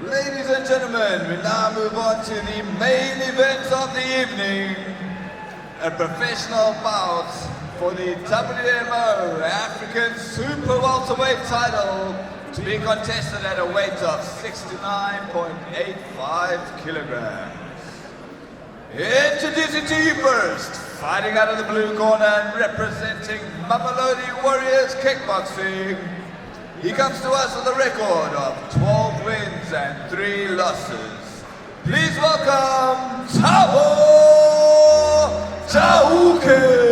Ladies and gentlemen, we now move on to the main event of the evening. A professional bout for the WMO African Super Welterweight title to be contested at a weight of 69.85 kilograms. Introducing to you first, fighting out of the blue corner and representing Mamalodi Warriors Kickboxing. He comes to us with a record of 12 wins and 3 losses. Please welcome Thabo Chauke.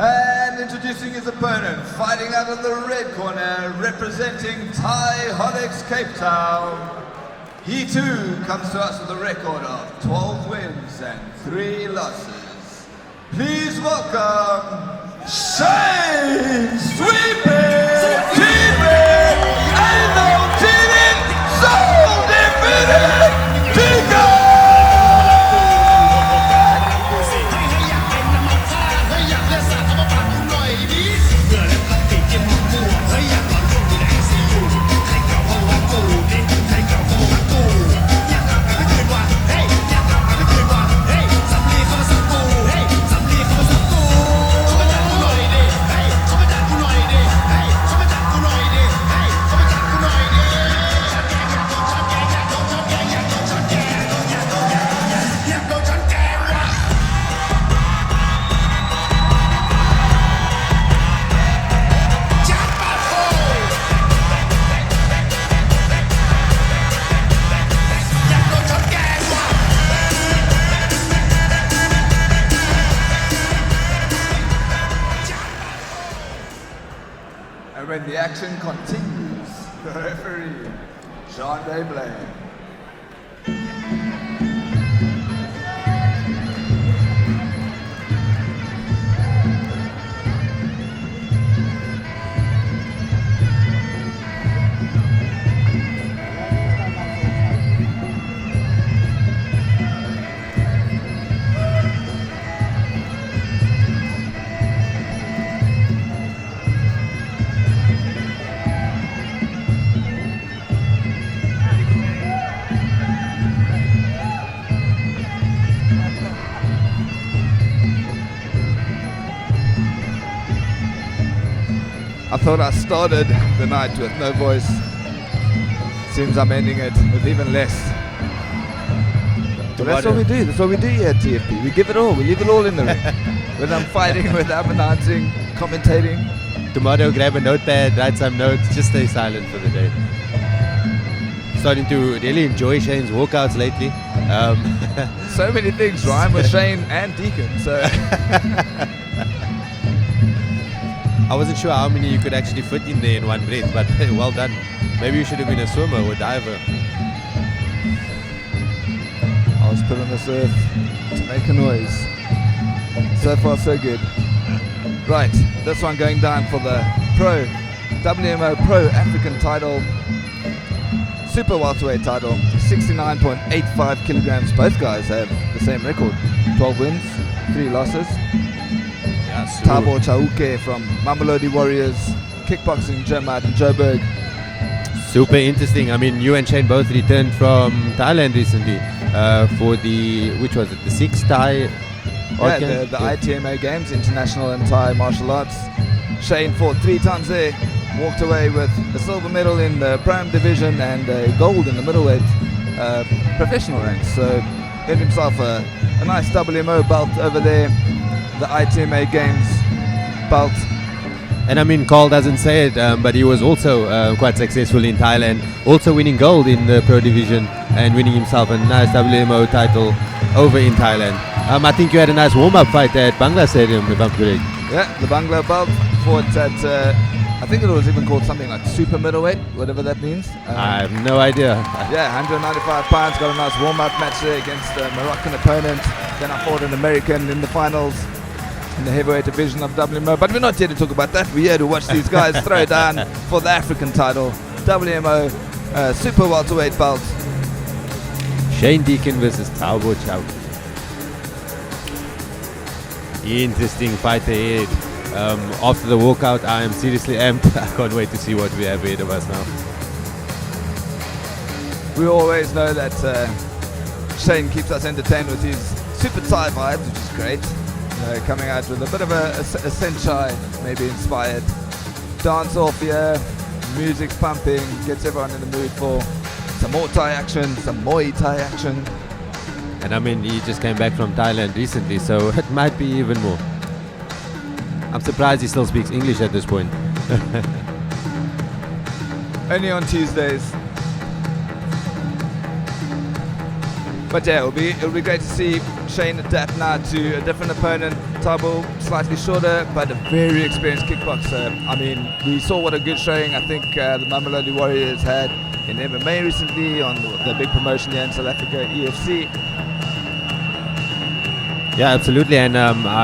And introducing his opponent, fighting out of the red corner, representing Thaiholics Cape Town. He too comes to us with a record of 12 wins and 3 losses. Please welcome Shane Sweeping, Keeping, and no cheating, so defeated, Deacon! And when the action continues, the referee, Jean Desblais. I thought I started the night with no voice. Seems I'm ending it with even less. But that's what we do. That's what we do here at TFP. We give it all. We leave it all in the ring. Whether I'm fighting, whether I'm announcing, commentating. Tomorrow, grab a notepad, write some notes, just stay silent for the day. Starting to really enjoy Shane's walkouts lately. So many things rhyme with Shane and Deacon. So I wasn't sure how many you could actually fit in there in one breath, but well done. Maybe you should have been a swimmer or diver. I was put on this earth to make a noise. So far, so good. Right, this one going down for the WMO Pro African title. super welterweight title, 69.85 kilograms. Both guys have the same record, 12 wins, 3 losses. Thabo Chauke from Mamalodi Warriors, kickboxing gym out in Joburg. Super interesting. I mean, you and Shane both returned from Thailand recently for the, which was it, the 6th Thai? The ITMA Games, International and Thai Martial Arts. Shane fought 3 times there, walked away with a silver medal in the Prime Division and a gold in the middleweight professional ranks. So earned himself a nice WMO belt over there, the ITMA Games belt. And I mean, Carl doesn't say it, but he was also quite successful in Thailand, also winning gold in the Pro Division and winning himself a nice WMO title over in Thailand. I think you had a nice warm-up fight at Bangla Stadium, if I'm correct. Yeah, the Bangla belt fought at, I think it was even called something like super middleweight, whatever that means. I have no idea. Yeah, 195 pounds, got a nice warm-up match there against a Moroccan opponent. Then I fought an American in the finals in the heavyweight division of WMO. But we're not here to talk about that. We're here to watch these guys throw down for the African title. WMO super welterweight belt. Shane Deacon versus Thabo Chauke. Interesting fight ahead. After the walkout, I am seriously amped. I can't wait to see what we have ahead of us now. We always know that Shane keeps us entertained with his super Thai vibes, which is great. Coming out with a bit of a senchai, maybe inspired dance off here, music's pumping, gets everyone in the mood for some more Thai action, some Muay Thai action. And I mean, he just came back from Thailand recently, so it might be even more. I'm surprised he still speaks English at this point. Only on Tuesdays. But yeah, it'll be great to see Shane adapt now to a different opponent. Thabo, slightly shorter, but a very experienced kickboxer. I mean, we saw what a good showing I think the Mamalodi Warriors had in MMA recently on the big promotion here in South Africa, EFC. Yeah, absolutely. And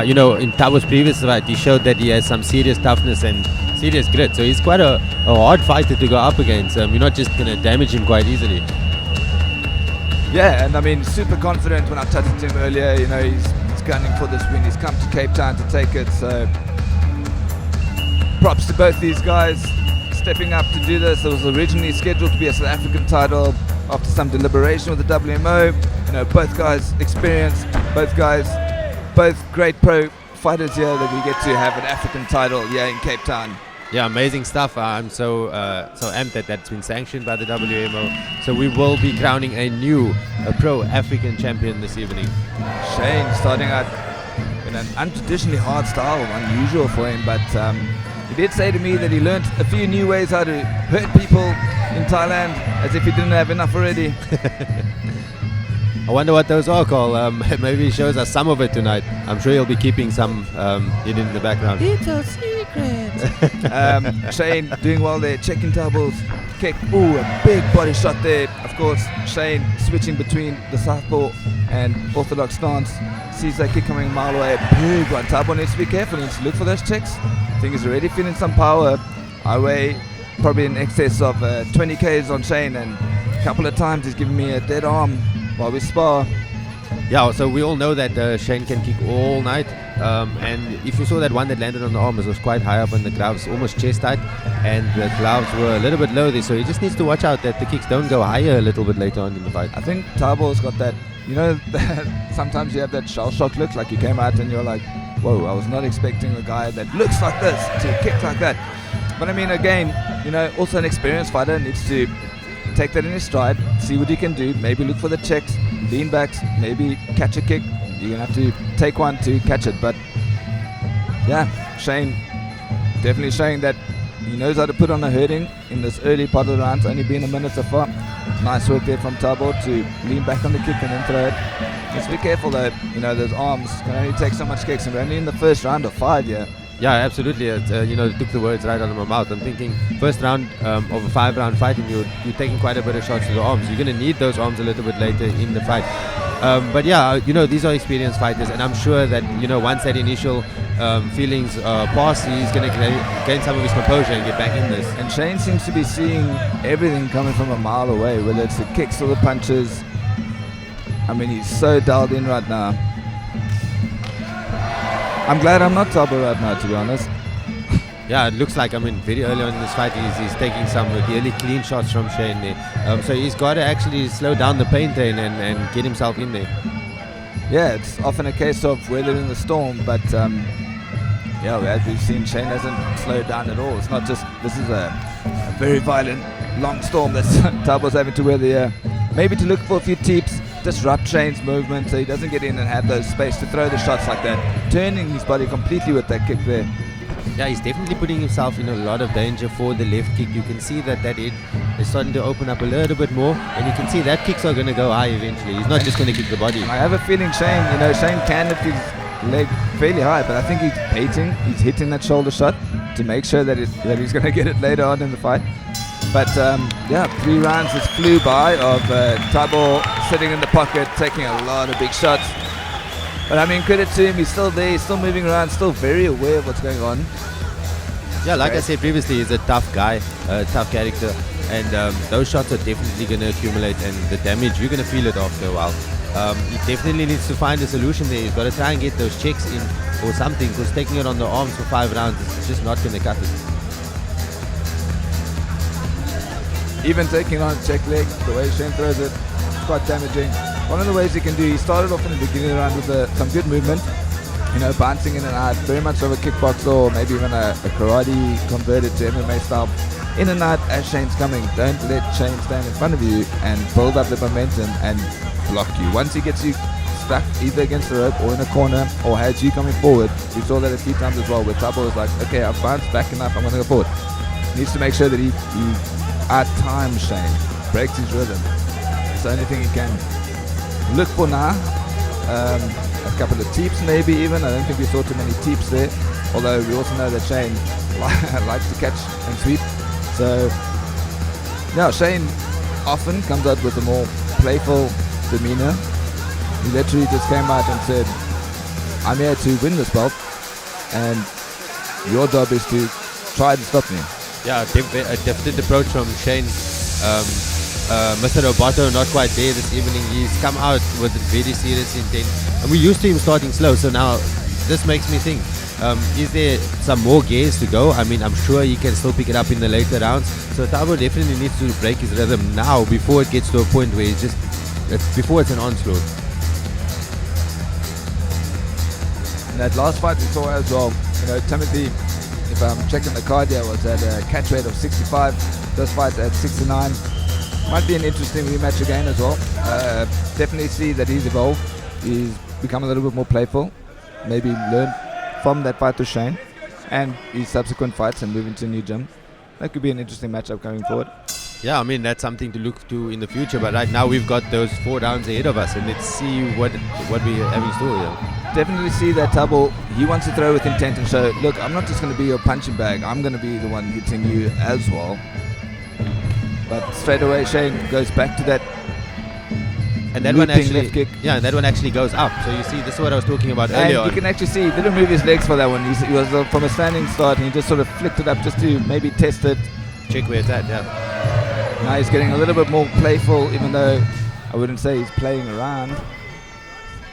you know, in Thabo's previous fight, he showed that he has some serious toughness and serious grit. So he's quite a hard fighter to go up against. You're not just going to damage him quite easily. Yeah, and I mean, super confident when I touched him earlier. You know, he's gunning for this win. He's come to Cape Town to take it. So props to both these guys stepping up to do this. It was originally scheduled to be a South African title after some deliberation with the WMO. You know, both guys experienced, both great pro fighters here that we get to have an African title here in Cape Town. Yeah, amazing stuff. I'm so amped that that's been sanctioned by the WMO. So we will be crowning a new pro African champion this evening. Shane starting out in an untraditionally hard style, unusual for him, but he did say to me that he learned a few new ways how to hurt people in Thailand, as if he didn't have enough already. I wonder what those are, Carl. Maybe he shows us some of it tonight. I'm sure he'll be keeping some hidden in the background. It's a secret. Shane doing well there, checking Thabo's kick. Ooh, a big body shot there. Of course, Shane switching between the southpaw and orthodox stance. Sees that kick coming a mile away. A big one. Thabo needs to be careful. He needs to look for those checks. I think he's already feeling some power. I weigh probably in excess of 20 Ks on Shane, and a couple of times he's given me a dead arm while we spar. Yeah, so we all know that Shane can kick all night, and if you saw that one that landed on the arm, it was quite high up on the gloves, almost chest height, and the gloves were a little bit low there, so he just needs to watch out that the kicks don't go higher a little bit later on in the fight. I think Thabo's got that, you know, sometimes you have that shell shock look, like you came out and you're like, whoa, I was not expecting a guy that looks like this to kick like that. But I mean, again, you know, also an experienced fighter needs to take that in his stride, see what he can do, maybe look for the checks, lean backs, maybe catch a kick. You're going to have to take one to catch it. But yeah, Shane definitely showing that he knows how to put on a hurting in this early part of the round. It's only been a minute so far. Nice work there from Thabo to lean back on the kick and then throw it. Just be careful though, you know, those arms can only take so much kicks, and we're only in the first round of 5 here. Yeah, absolutely. You know, took the words right out of my mouth. I'm thinking first round of a 5-round fight, and you're taking quite a bit of shots to the arms. You're going to need those arms a little bit later in the fight. But yeah, you know, these are experienced fighters, and I'm sure that, you know, once that initial feelings pass, he's going to gain some of his composure and get back in this. And Shane seems to be seeing everything coming from a mile away, whether it's the kicks or the punches. I mean, he's so dialed in right now. I'm glad I'm not Thabo right now, to be honest. Yeah, it looks like, very early on in this fight, he's taking some really clean shots from Shane there. So he's got to actually slow down the pain train and get himself in there. Yeah, it's often a case of weathering the storm, but as we've seen, Shane hasn't slowed down at all. It's not just, this is a very violent, long storm that Thabo's having to weather here. Maybe to look for a few teeps, disrupt Shane's movement so he doesn't get in and have those space to throw the shots like that, turning his body completely with that kick there. Yeah, he's definitely putting himself in a lot of danger for the left kick. You can see that head is starting to open up a little bit more, and you can see that kicks are going to go high eventually. He's not just going to kick the body. I have a feeling Shane can lift his leg fairly high, but I think he's baiting. He's hitting that shoulder shot to make sure that he's going to get it later on in the fight. But 3 rounds just flew by of Thabo sitting in the pocket, taking a lot of big shots. But credit to him, he's still there, he's still moving around, still very aware of what's going on. Yeah, like I said previously, he's a tough guy, a tough character, and those shots are definitely going to accumulate, and the damage, you're going to feel it after a while. He definitely needs to find a solution there. He's got to try and get those checks in or something, because taking it on the arms for 5 rounds is just not going to cut it. Even taking on check leg, the way Shane throws it, it's quite damaging. One of the ways he can do, he started off in the beginning of the round with some good movement, bouncing in and out, very much of a kickboxer or maybe even a karate converted to MMA style. In and out as Shane's coming. Don't let Shane stand in front of you and build up the momentum and block you. Once he gets you stuck either against the rope or in a corner or has you coming forward, we saw that a few times as well, where Thabo was like, okay, I've bounced back enough, I'm going to go forward. He needs to make sure that he out-times Shane, breaks his rhythm. It's the only thing he can look for now. A couple of teeps maybe even. I don't think we saw too many teeps there, although we also know that Shane likes to catch and sweep. So Shane often comes out with a more playful demeanor. He literally just came out and said, I'm here to win this belt and your job is to try to stop me. Yeah, a definite approach from Shane. Mr. Roboto not quite there this evening. He's come out with a very serious intent. And we're used to him starting slow, so now this makes me think, is there some more gears to go? I'm sure he can still pick it up in the later rounds. So Thabo definitely needs to break his rhythm now before it gets to a point where before it's an onslaught. In that last fight we saw as well, Timothy, if I'm checking the card here, was at a catch weight of 65. This fight at 69. Might be an interesting rematch again as well. Definitely see that he's evolved. He's become a little bit more playful. Maybe learn from that fight to Shane and his subsequent fights and move into a new gym. That could be an interesting matchup going forward. Yeah, that's something to look to in the future. But right now we've got those 4 rounds ahead of us, and let's see what we have in store here. Definitely see that Thabo, he wants to throw with intent and show, look, I'm not just going to be your punching bag, I'm going to be the one hitting you as well. But straight away Shane goes back to that and that one actually left kick. Yeah, and that one actually goes up. So you see, this is what I was talking about earlier on. You can actually see he didn't move his legs for that one. He was from a standing start and he just sort of flicked it up just to maybe test it. Check where it's at, yeah. Now he's getting a little bit more playful, even though I wouldn't say he's playing around.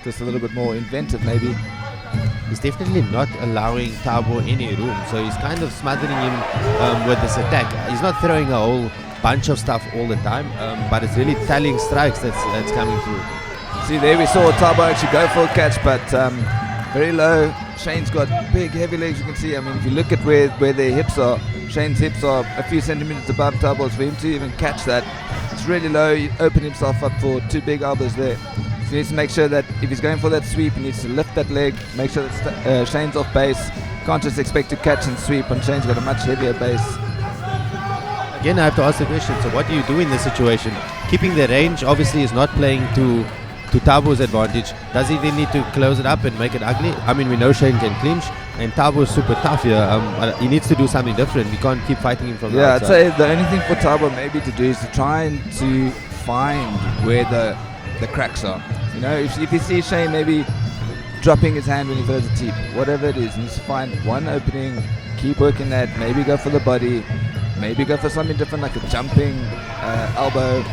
Just a little bit more inventive maybe. He's definitely not allowing Thabo any room, so he's kind of smothering him with this attack. He's not throwing a whole bunch of stuff all the time, but it's really telling strikes that's coming through. See, there we saw Thabo actually go for a catch, but very low. Shane's got big, heavy legs, you can see. If you look at where their hips are, Shane's hips are a few centimeters above Thabo's. For him to even catch that, it's really low. He opened himself up for 2 big elbows there. So he needs to make sure that if he's going for that sweep, he needs to lift that leg, make sure that Shane's off base. Can't just expect to catch and sweep when Shane's got a much heavier base. Again, I have to ask the question, so what do you do in this situation? Keeping the range obviously is not playing to Thabo's advantage. Does he then need to close it up and make it ugly? We know Shane can clinch, and Thabo is super tough here. He needs to do something different. We can't keep fighting him from the outside. I'd say the only thing for Thabo maybe to do is to try and to find where the cracks are. If you see Shane maybe dropping his hand when he throws a teep. Whatever it is, he needs to find one opening, keep working that, maybe go for the body, maybe go for something different like a jumping elbow.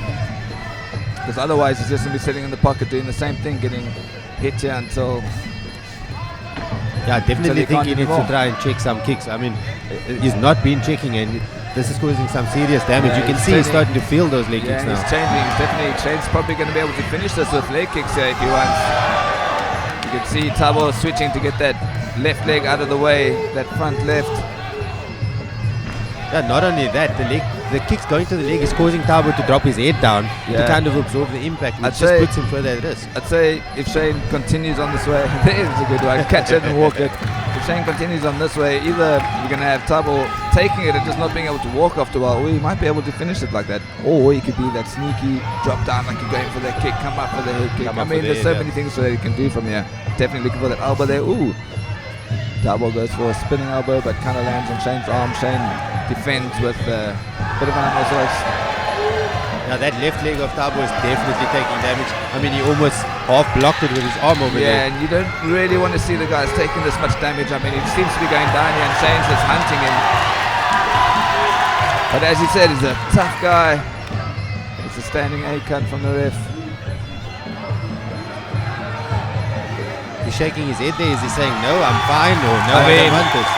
Because otherwise he's just going to be sitting in the pocket doing the same thing, getting hit here until... Yeah, definitely think he needs to try and check some kicks. I mean, he's not been checking, and this is causing some serious damage. Yeah, you can see he's starting to feel those leg yeah, kicks now. he's changing. He's definitely changed. Probably going to be able to finish this with leg kicks here if he wants. You can see Thabo switching to get that left leg out of the way, that front left. Yeah, not only that, the kicks going to the leg is causing Thabo to drop his head down to kind of absorb the impact, which just puts him further at risk. I'd say if Shane continues on this way, there's a good one, catch it and walk it. If Shane continues on this way, either you're going to have Thabo taking it and just not being able to walk after a while, or you might be able to finish it like that. Or you could be that sneaky drop down like you're going for that kick, come up for the head kick. I mean, there's so many things that you can do from here. Definitely looking for that elbow there. Ooh. Thabo goes for a spinning elbow, but kind of lands on Shane's arm. Shane defends with a bit of an unorthodox. Now that left leg of Thabo is definitely taking damage. I mean, he almost half blocked it with his arm over there. Yeah, and you don't really want to see the guys taking this much damage. I mean, he seems to be going down here, and Shane's just hunting him. But as you said, he's a tough guy. It's a standing A-cut from the ref. He's shaking his head there. Is he saying, no, I'm fine, or no, I don't want this?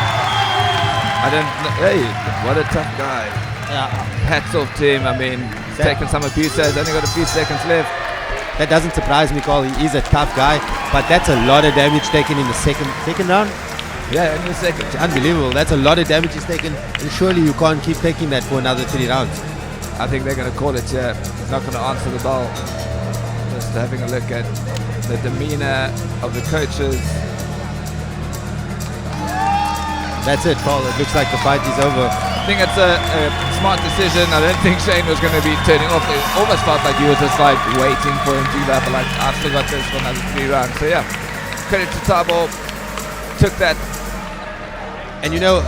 I don't know. Hey, what a tough guy. Yeah. Hats off to him. I mean, he's taken some abuse. He's only got a few seconds left. That doesn't surprise me, Carl. He is a tough guy, but that's a lot of damage taken in the second round. Yeah, in the second. It's unbelievable. That's a lot of damage he's taken, and surely you can't keep taking that for another 3 rounds. I think they're going to call it here. He's not going to answer the bell. Just having a look at the demeanor of the coaches. That's it, Paul. It looks like the fight is over. I think it's a smart decision. I don't think Shane was going to be turning off. It almost felt like he was just like waiting for him to do that, but like, I've still got this for another 3 rounds. So yeah, credit to Thabo. Took that. And you know,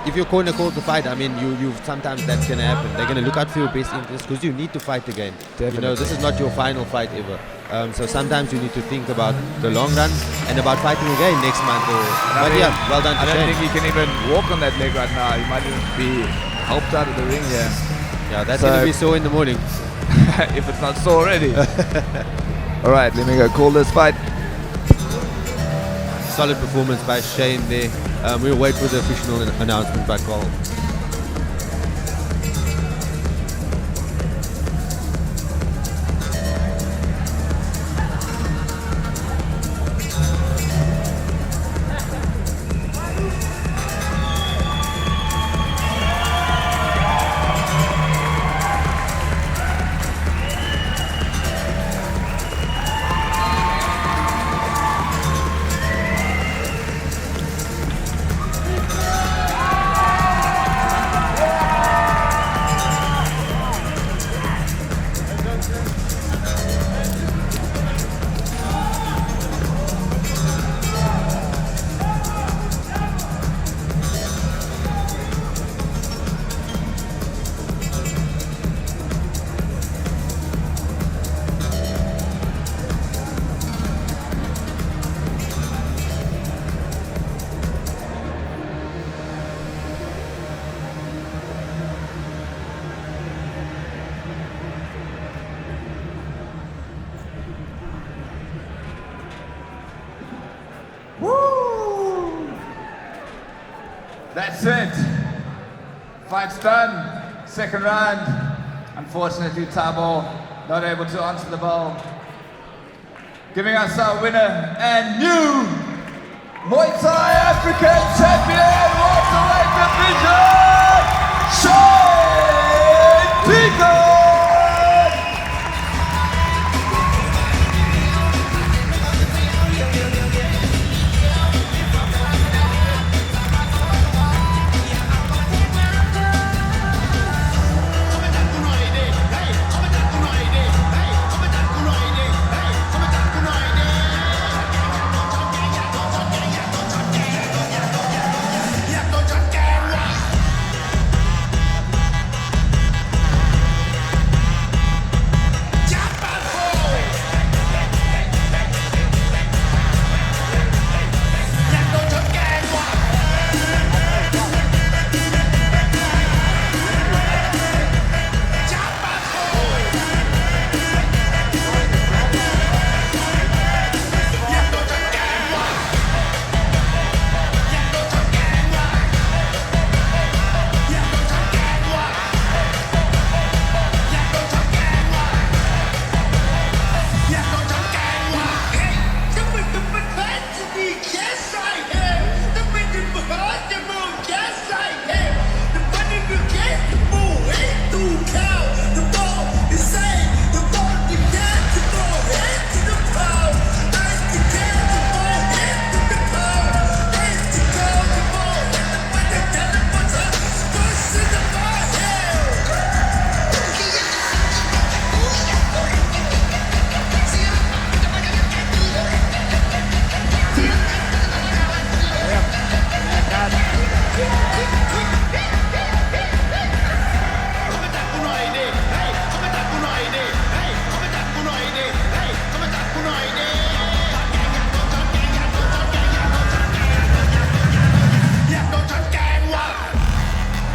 if your corner calls the fight, I mean, you sometimes that's going to happen. They're going to look out for your best interest because you need to fight again. Definitely. You know, this is not your final fight ever. So sometimes you need to think about the long run and about fighting again next month. But yeah, well done to I don't Shane. think he can even walk on that leg right now. He might even be helped out of the ring here. Yeah, that's going to be sore in the morning. If it's not sore already. All right, let me go call this fight. Solid performance by Shane there. We'll wait for the official announcement by Carl. That's it. Fight's done. Second round. Unfortunately, Thabo not able to answer the bell. Giving us our winner and new Muay Thai African champion, welterweight division, Chuck